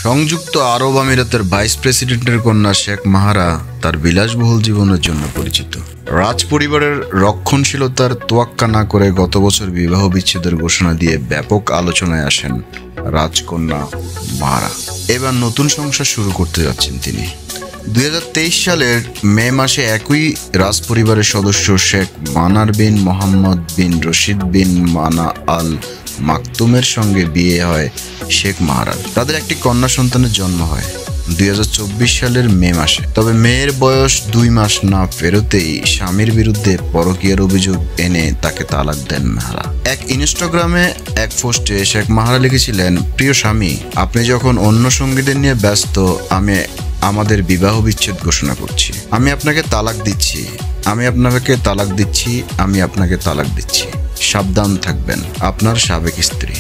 সংযুক্ত আরব আমিরাতের ভাইস প্রেসিডেন্টের কন্যা শেখ মাহারা তার বিলাসবহুল জীবনের জন্য পরিচিত। রাজ পরিবারের রক্ষণশীলতার তোয়াক্কা না করে গত বছর বিবাহ বিচ্ছেদের ঘোষণা দিয়ে ব্যাপক আলোচনায় আসেন রাজকন্যা মাহারা। এবার নতুন সংসার শুরু করতে যাচ্ছেন তিনি। 2023 সালের মে মাসে একই রাজ পরিবারের সদস্য শেখ মানার বিন মোহাম্মদ বিন রশিদ বিন মানা আল মাকতুমের সঙ্গে বিয়ে হয় শেখ মাহারার। তাদের একটি কন্যা সন্তানের জন্ম হয় 2024 সালের মে মাসে। তবে মেয়ের বয়স 2 মাস না ফেরতেই স্বামীর বিরুদ্ধে পরকীয়ার অভিযোগ এনে তাকে তালাক দেন মাহারা। এক ইনস্টাগ্রামে এক পোস্টে শেখ মাহারা লিখেছিলেন, প্রিয় স্বামী, আপনি যখন অন্য সঙ্গীদের নিয়ে ব্যস্ত, আমি আমাদের বিবাহ বিচ্ছেদ ঘোষণা করছি। আমি আপনাকে তালাক দিচ্ছি, আমি আপনাকে তালাক দিচ্ছি, আমি আপনাকে তালাক দিচ্ছি। সাবধান থাকবেন, আপনার সাবেক স্ত্রী।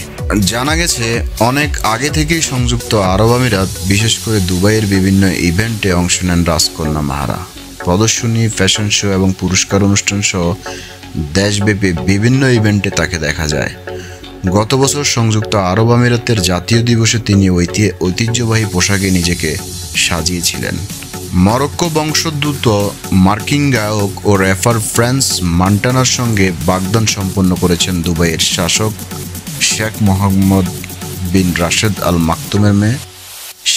জানা গেছে অনেক আগে থেকেই সংযুক্ত আরব আমিরাত, বিশেষ করে দুবাইয়ের বিভিন্ন ইভেন্টে অংশ নেন রাজকন্যা মাহারা। প্রদর্শনী, ফ্যাশন শো এবং পুরস্কার অনুষ্ঠান সহ দেশব্যাপী বিভিন্ন ইভেন্টে তাকে দেখা যায়। গত বছর সংযুক্ত আরব আমিরাতের জাতীয় দিবসে তিনি ঐতিহ্যবাহী পোশাকে নিজেকে সাজিয়েছিলেন। মরক্কো বংশোদ্ভূত মার্কিন গায়ক ও র্যাপার ফ্রান্স মন্টানার সঙ্গে বাগদান সম্পন্ন করেছেন দুবাইয়ের শাসক শেখ মোহাম্মদ বিন রাশেদ আল মাকতুমের মেয়ে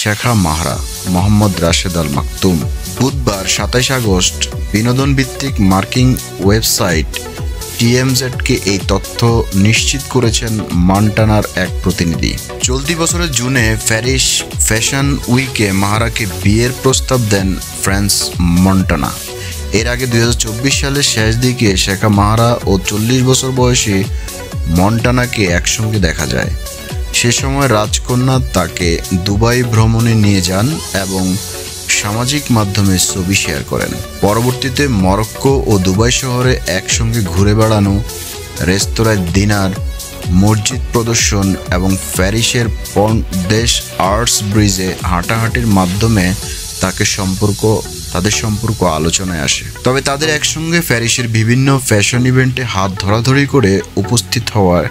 শেখা মাহারা। মোহাম্মদ রাশেদ আল মাকতুম বুধবার 27 আগস্ট বিনোদন ভিত্তিক মার্কিন ওয়েবসাইট TMZকে এই তথ্য নিশ্চিত করেছেন মন্টানার এক প্রতিনিধি। চলতি বছরের জুনে প্যারিস ফ্যাশন উইকে মাহারাকে বিয়ের প্রস্তাব দেন ফ্রান্স মন্টানা। এর আগে 2024 সালের শেষ দিকে শেখা মাহারা ও 40 বছর বয়সী মন্টানাকে একসঙ্গে দেখা যায়। সে সময় রাজকন্যা তাকে দুবাই ভ্রমণে নিয়ে যান এবং সামাজিক মাধ্যমে ছবি শেয়ার করেন। পরবর্তীতে মরক্কো ও দুবাই শহরে একসঙ্গে ঘুরে বেড়ানো, রেস্তোরাঁয় ডিনার, মসজিদ প্রদর্শন এবং প্যারিসের পন্ট দেশ আর্টস ব্রিজে হাঁটাহাঁটির মাধ্যমে তাদের সম্পর্ক আলোচনায় আসে। তবে তাদের একসঙ্গে প্যারিসের বিভিন্ন ফ্যাশন ইভেন্টে হাত ধরাধরি করে উপস্থিত হওয়ার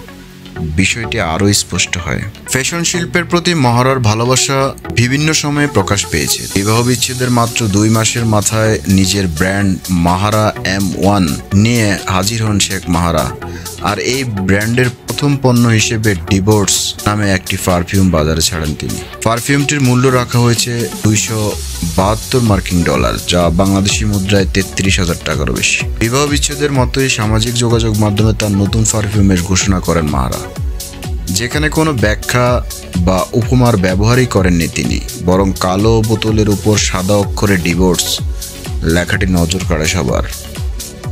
বিষয়টি আরও স্পষ্ট হয়। ফ্যাশন শিল্পের প্রতি মাহারার ভালোবাসা বিভিন্ন সময়ে প্রকাশ পেয়েছে। বিবাহ বিচ্ছেদের মাত্র 2 মাসের মাথায় নিজের ব্র্যান্ড মাহারা M1 নিয়ে হাজির হন শেখ মাহারা। আর এই ব্র্যান্ডের প্রথম পণ্য হিসেবে ডিভোর্স নামে একটি পারফিউম বাজারে ছাড়েন তিনি। পারফিউমটির মূল্য রাখা হয়েছে $272 মার্কিন, যা বাংলাদেশি মুদ্রায় 33,000 টাকারও বেশি। বিবাহ বিচ্ছেদের মতোই সামাজিক যোগাযোগ মাধ্যমে তার নতুন পারফিউমের ঘোষণা করেন মাহারা, যেখানে কোনো ব্যাখ্যা বা উপমার ব্যবহারই করেননি তিনি, বরং কালো বোতলের উপর সাদা অক্ষরে ডিভোর্স লেখাটি নজর কাড়ে সবার,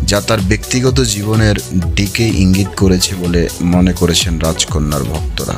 যা তার ব্যক্তিগত জীবনের দিকে ইঙ্গিত করেছে বলে মনে করেছেন রাজকন্যার ভক্তরা।